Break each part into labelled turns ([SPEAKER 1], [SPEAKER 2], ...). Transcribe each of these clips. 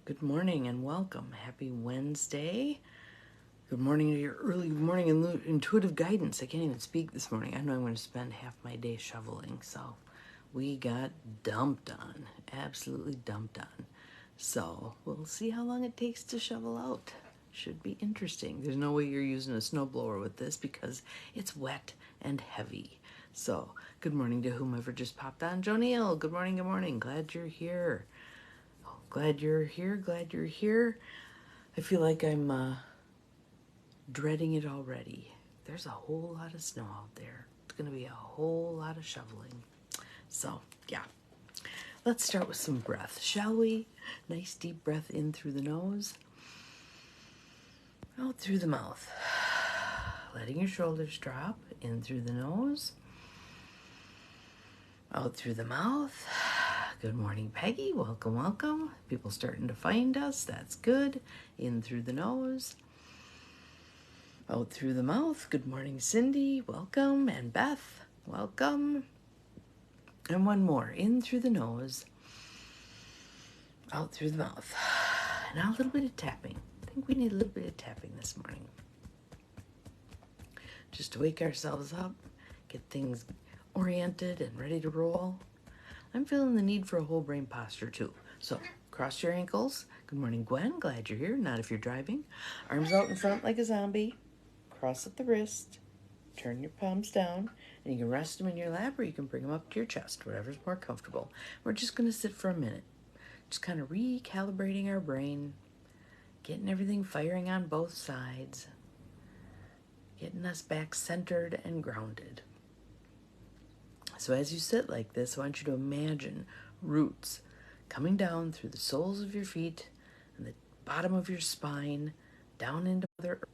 [SPEAKER 1] Good morning and welcome. Happy Wednesday. Good morning to your early morning intuitive guidance. I can't even speak this morning. I know I'm going to spend half my day shoveling. So we got dumped on, absolutely dumped on. So we'll see how long it takes to shovel out. Should be interesting. There's no way you're using a snowblower with this because it's wet and heavy. So good morning to whomever just popped on. Joneel, good morning, good morning. Glad you're here. Glad you're here. I feel like I'm dreading it already. There's a whole lot of snow out there. It's going to be a whole lot of shoveling. So, yeah. Let's start with some breath, shall we? Nice deep breath in through the nose, out through the mouth. Letting your shoulders drop, in through the nose, out through the mouth. Good morning, Peggy. Welcome, welcome. People starting to find us. That's good. In through the nose, out through the mouth. Good morning, Cindy. Welcome. And Beth, welcome. And one more. In through the nose, out through the mouth. Now a little bit of tapping. I think we need a little bit of tapping this morning. Just to wake ourselves up, get things oriented and ready to roll. I'm feeling the need for a whole brain posture too. So cross your ankles. Good morning, Gwen. Glad you're here. Not if you're driving. Arms out in front like a zombie. Cross at the wrist. Turn your palms down. And you can rest them in your lap or you can bring them up to your chest, whatever's more comfortable. We're just going to sit for a minute. Just kind of recalibrating our brain. Getting everything firing on both sides. Getting us back centered and grounded. So as you sit like this, I want you to imagine roots coming down through the soles of your feet and the bottom of your spine, down into Mother Earth.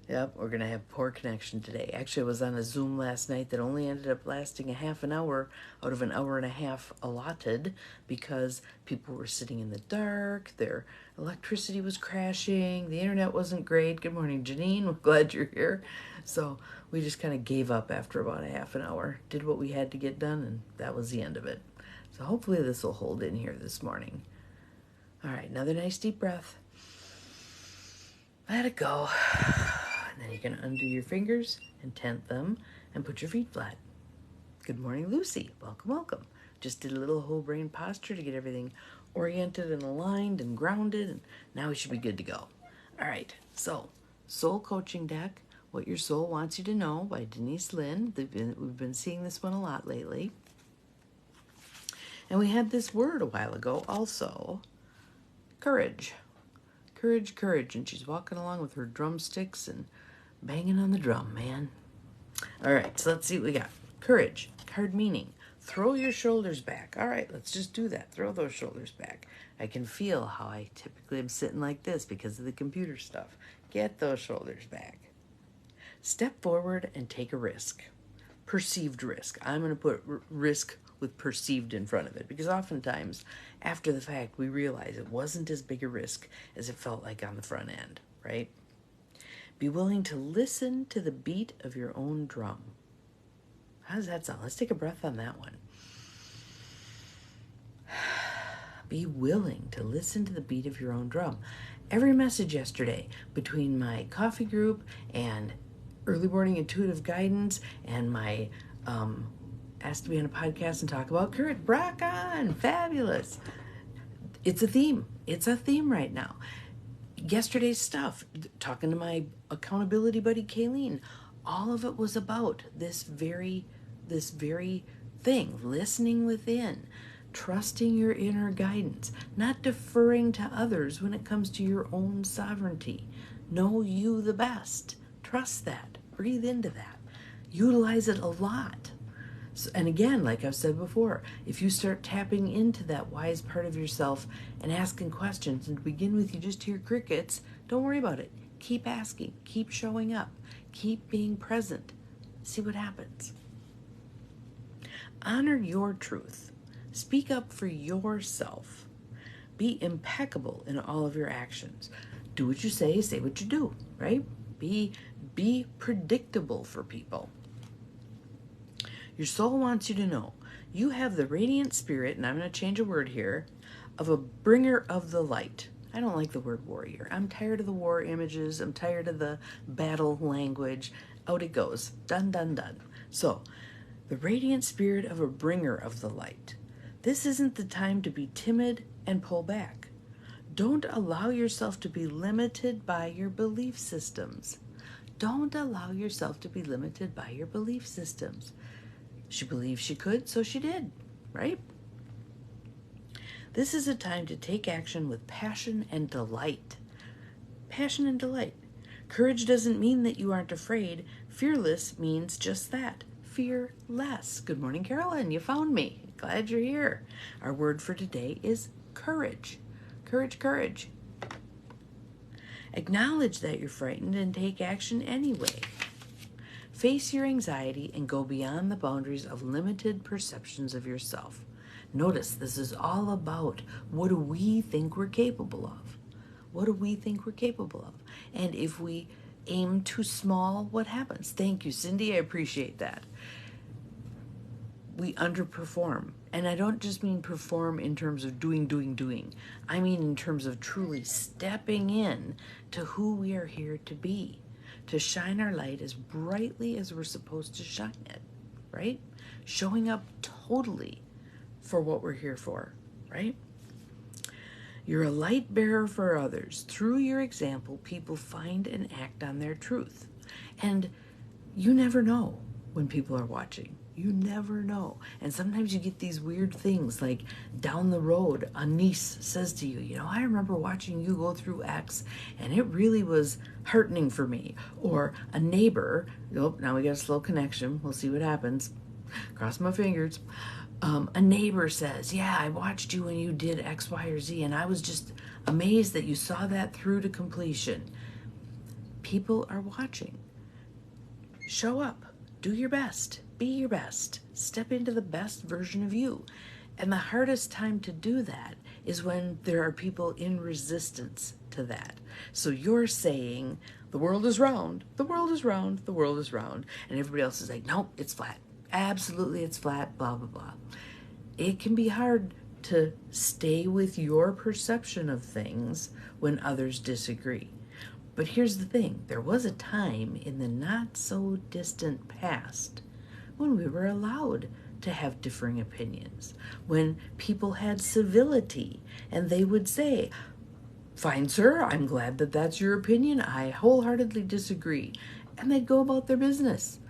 [SPEAKER 1] Yep, we're going to have poor connection today. Actually, I was on a Zoom last night that only ended up lasting a half an hour out of an hour and a half allotted because people were sitting in the dark, their electricity was crashing, the internet wasn't great. Good morning, Janine. We're glad you're here. So we just kind of gave up after about a half an hour, did what we had to get done, and that was the end of it. So hopefully this will hold in here this morning. All right, another nice deep breath. Let it go. And then you can undo your fingers and tent them and put your feet flat. Good morning, Lucy. Welcome, welcome. Just did a little whole brain posture to get everything oriented and aligned and grounded, and now we should be good to go. All right, so Soul Coaching Deck, What Your Soul Wants You to Know by Denise Lynn. We've been seeing this one a lot lately. And we had this word a while ago also, courage. Courage, courage. And she's walking along with her drumsticks and banging on the drum, man. All right, so let's see what we got. Courage, card meaning. Throw your shoulders back. All right, let's just do that. Throw those shoulders back. I can feel how I typically am sitting like this because of the computer stuff. Get those shoulders back. Step forward and take a risk. Perceived risk. I'm going to put risk with perceived in front of it because oftentimes after the fact we realize it wasn't as big a risk as it felt like on the front end, right? Be willing to listen to the beat of your own drum. How does that sound? Let's take a breath on that one. Be willing to listen to the beat of your own drum. Every message yesterday between my coffee group and early morning intuitive guidance and my asked to be on a podcast and talk about courage. Rock on! Fabulous! It's a theme. It's a theme right now. Yesterday's stuff, talking to my accountability buddy Kayleen, all of it was about this very thing, listening within, trusting your inner guidance, not deferring to others when it comes to your own sovereignty. Know you the best. Trust that. Breathe into that. Utilize it a lot. So, and again, like I've said before, if you start tapping into that wise part of yourself and asking questions, and to begin with you just hear crickets, don't worry about it. Keep asking, keep showing up, keep being present. See what happens. Honor your truth. Speak up for yourself. Be impeccable in all of your actions. Do what you say what you do, right? Be predictable for people. Your soul wants you to know you have the radiant spirit, and I'm going to change a word here, of a bringer of the light. I don't like the word warrior. I'm tired of the war images. I'm tired of the battle language. Out it goes. Done, done, done. So, the radiant spirit of a bringer of the light. This isn't the time to be timid and pull back. Don't allow yourself to be limited by your belief systems. Don't allow yourself to be limited by your belief systems. She believed she could, so she did, right? This is a time to take action with passion and delight. Passion and delight. Courage doesn't mean that you aren't afraid. Fearless means just that. Fearless. Good morning, Carolyn. You found me. Glad you're here. Our word for today is courage. Courage, courage. Acknowledge that you're frightened and take action anyway. Face your anxiety and go beyond the boundaries of limited perceptions of yourself. Notice this is all about what do we think we're capable of? What do we think we're capable of? And if we aim too small, what happens? Thank you, Cindy. I appreciate that. We underperform. And I don't just mean perform in terms of doing. I mean in terms of truly stepping in to who we are here to be, to shine our light as brightly as we're supposed to shine it, right? Showing up totally for what we're here for, right? You're a light bearer for others. Through your example, people find and act on their truth. And you never know when people are watching. You never know. And sometimes you get these weird things like down the road, a niece says to you, you know, I remember watching you go through X and it really was heartening for me. Or a neighbor, nope, now we got a slow connection. We'll see what happens. Cross my fingers. A neighbor says, yeah, I watched you when you did X, Y, or Z, and I was just amazed that you saw that through to completion. People are watching. Show up. Do your best. Be your best. Step into the best version of you. And the hardest time to do that is when there are people in resistance to that. So you're saying, the world is round, the world is round, the world is round. And everybody else is like, nope, it's flat. Absolutely, it's flat, blah, blah, blah. It can be hard to stay with your perception of things when others disagree. But here's the thing. There was a time in the not so distant past when we were allowed to have differing opinions, when people had civility and they would say, fine, sir, I'm glad that that's your opinion. I wholeheartedly disagree. And they'd go about their business.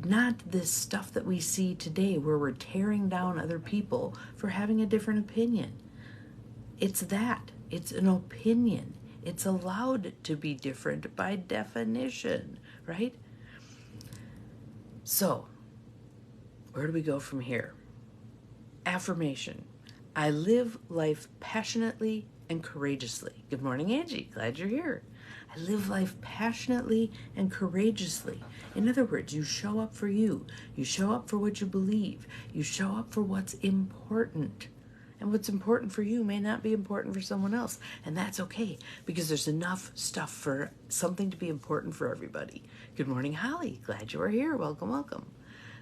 [SPEAKER 1] Not this stuff that we see today where we're tearing down other people for having a different opinion. It's that. It's an opinion. It's allowed to be different by definition, right? So, where do we go from here? Affirmation. I live life passionately and courageously. Good morning, Angie. Glad you're here. I live life passionately and courageously. In other words, you show up for you. You show up for what you believe. You show up for what's important. And what's important for you may not be important for someone else. And that's okay, because there's enough stuff for something to be important for everybody. Good morning, Holly. Glad you are here. Welcome, welcome.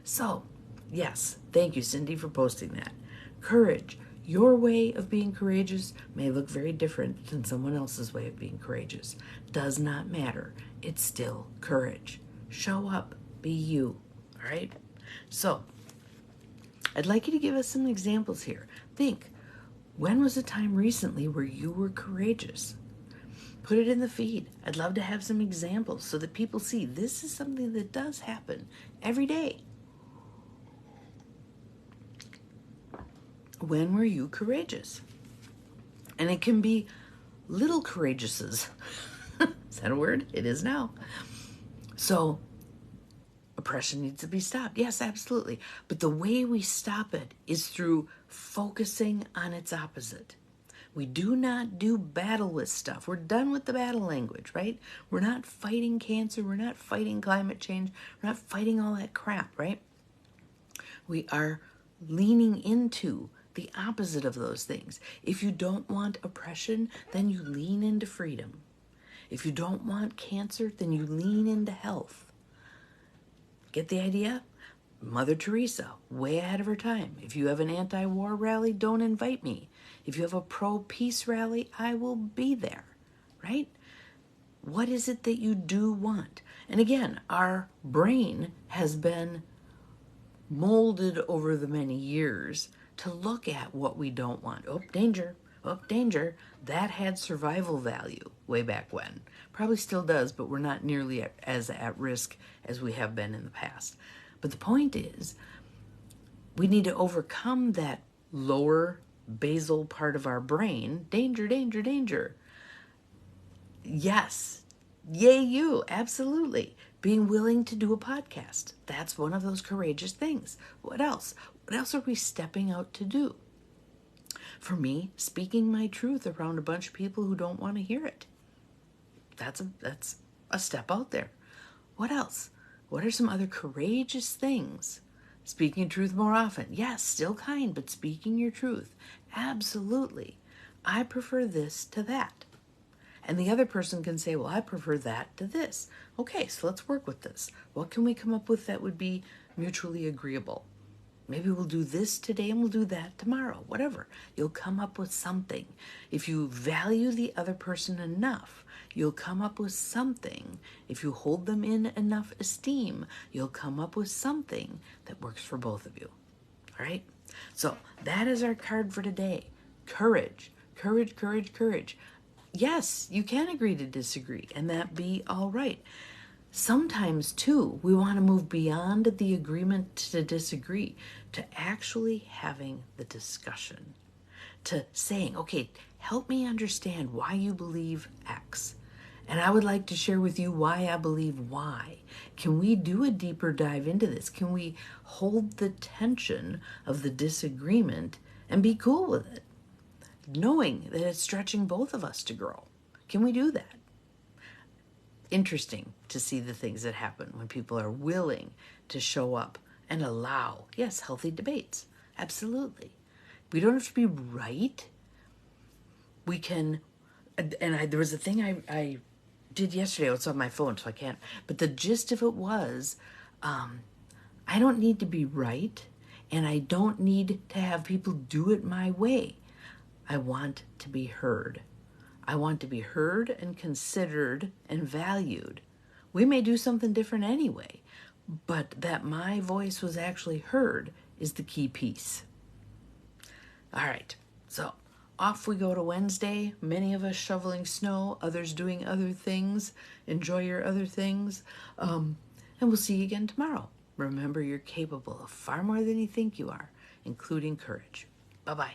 [SPEAKER 1] So, yes, thank you, Cindy, for posting that. Courage. Your way of being courageous may look very different than someone else's way of being courageous. Does not matter. It's still courage. Show up. Be you. All right? So, I'd like you to give us some examples here. Think, when was a time recently where you were courageous? Put it in the feed. I'd love to have some examples so that people see this is something that does happen every day. When were you courageous? And it can be little courageouses. Is that a word? It is now. So, oppression needs to be stopped. Yes, absolutely. But the way we stop it is through focusing on its opposite. We do not do battle with stuff. We're done with the battle language, right? We're not fighting cancer. We're not fighting climate change. We're not fighting all that crap, right? We are leaning into the opposite of those things. If you don't want oppression, then you lean into freedom. If you don't want cancer, then you lean into health. Get the idea? Mother Teresa, way ahead of her time. If you have an anti-war rally, don't invite me. If you have a pro-peace rally, I will be there, right? What is it that you do want? And again, our brain has been molded over the many years to look at what we don't want. Oh, danger. Oh, danger. That had survival value way back when. Probably still does, but we're not nearly as at risk as we have been in the past. But the point is, we need to overcome that lower basal part of our brain. Danger, danger, danger. Yes. Yay, you. Absolutely. Being willing to do a podcast. That's one of those courageous things. What else? What else are we stepping out to do? For me, speaking my truth around a bunch of people who don't want to hear it. That's a step out there. What else? What are some other courageous things? Speaking truth more often. Yes, still kind, but speaking your truth. Absolutely. I prefer this to that. And the other person can say, well, I prefer that to this. Okay, so let's work with this. What can we come up with that would be mutually agreeable? Maybe we'll do this today and we'll do that tomorrow. Whatever. You'll come up with something. If you value the other person enough, you'll come up with something. If you hold them in enough esteem, you'll come up with something that works for both of you. All right? So that is our card for today. Courage. Courage, courage, courage. Yes, you can agree to disagree, and that be all right. Sometimes, too, we want to move beyond the agreement to disagree, to actually having the discussion, to saying, okay, help me understand why you believe X. And I would like to share with you why I believe Y. Can we do a deeper dive into this? Can we hold the tension of the disagreement and be cool with it, knowing that it's stretching both of us to grow? Can we do that? Interesting to see the things that happen when people are willing to show up and allow, yes, healthy debates. Absolutely. We don't have to be right. We can, there was a thing I did yesterday. It's on my phone, so I can't. But the gist of it was, I don't need to be right, and I don't need to have people do it my way. I want to be heard. I want to be heard and considered and valued. We may do something different anyway, but that my voice was actually heard is the key piece. All right, so off we go to Wednesday. Many of us shoveling snow, others doing other things. Enjoy your other things. And we'll see you again tomorrow. Remember, you're capable of far more than you think you are, including courage. Bye-bye.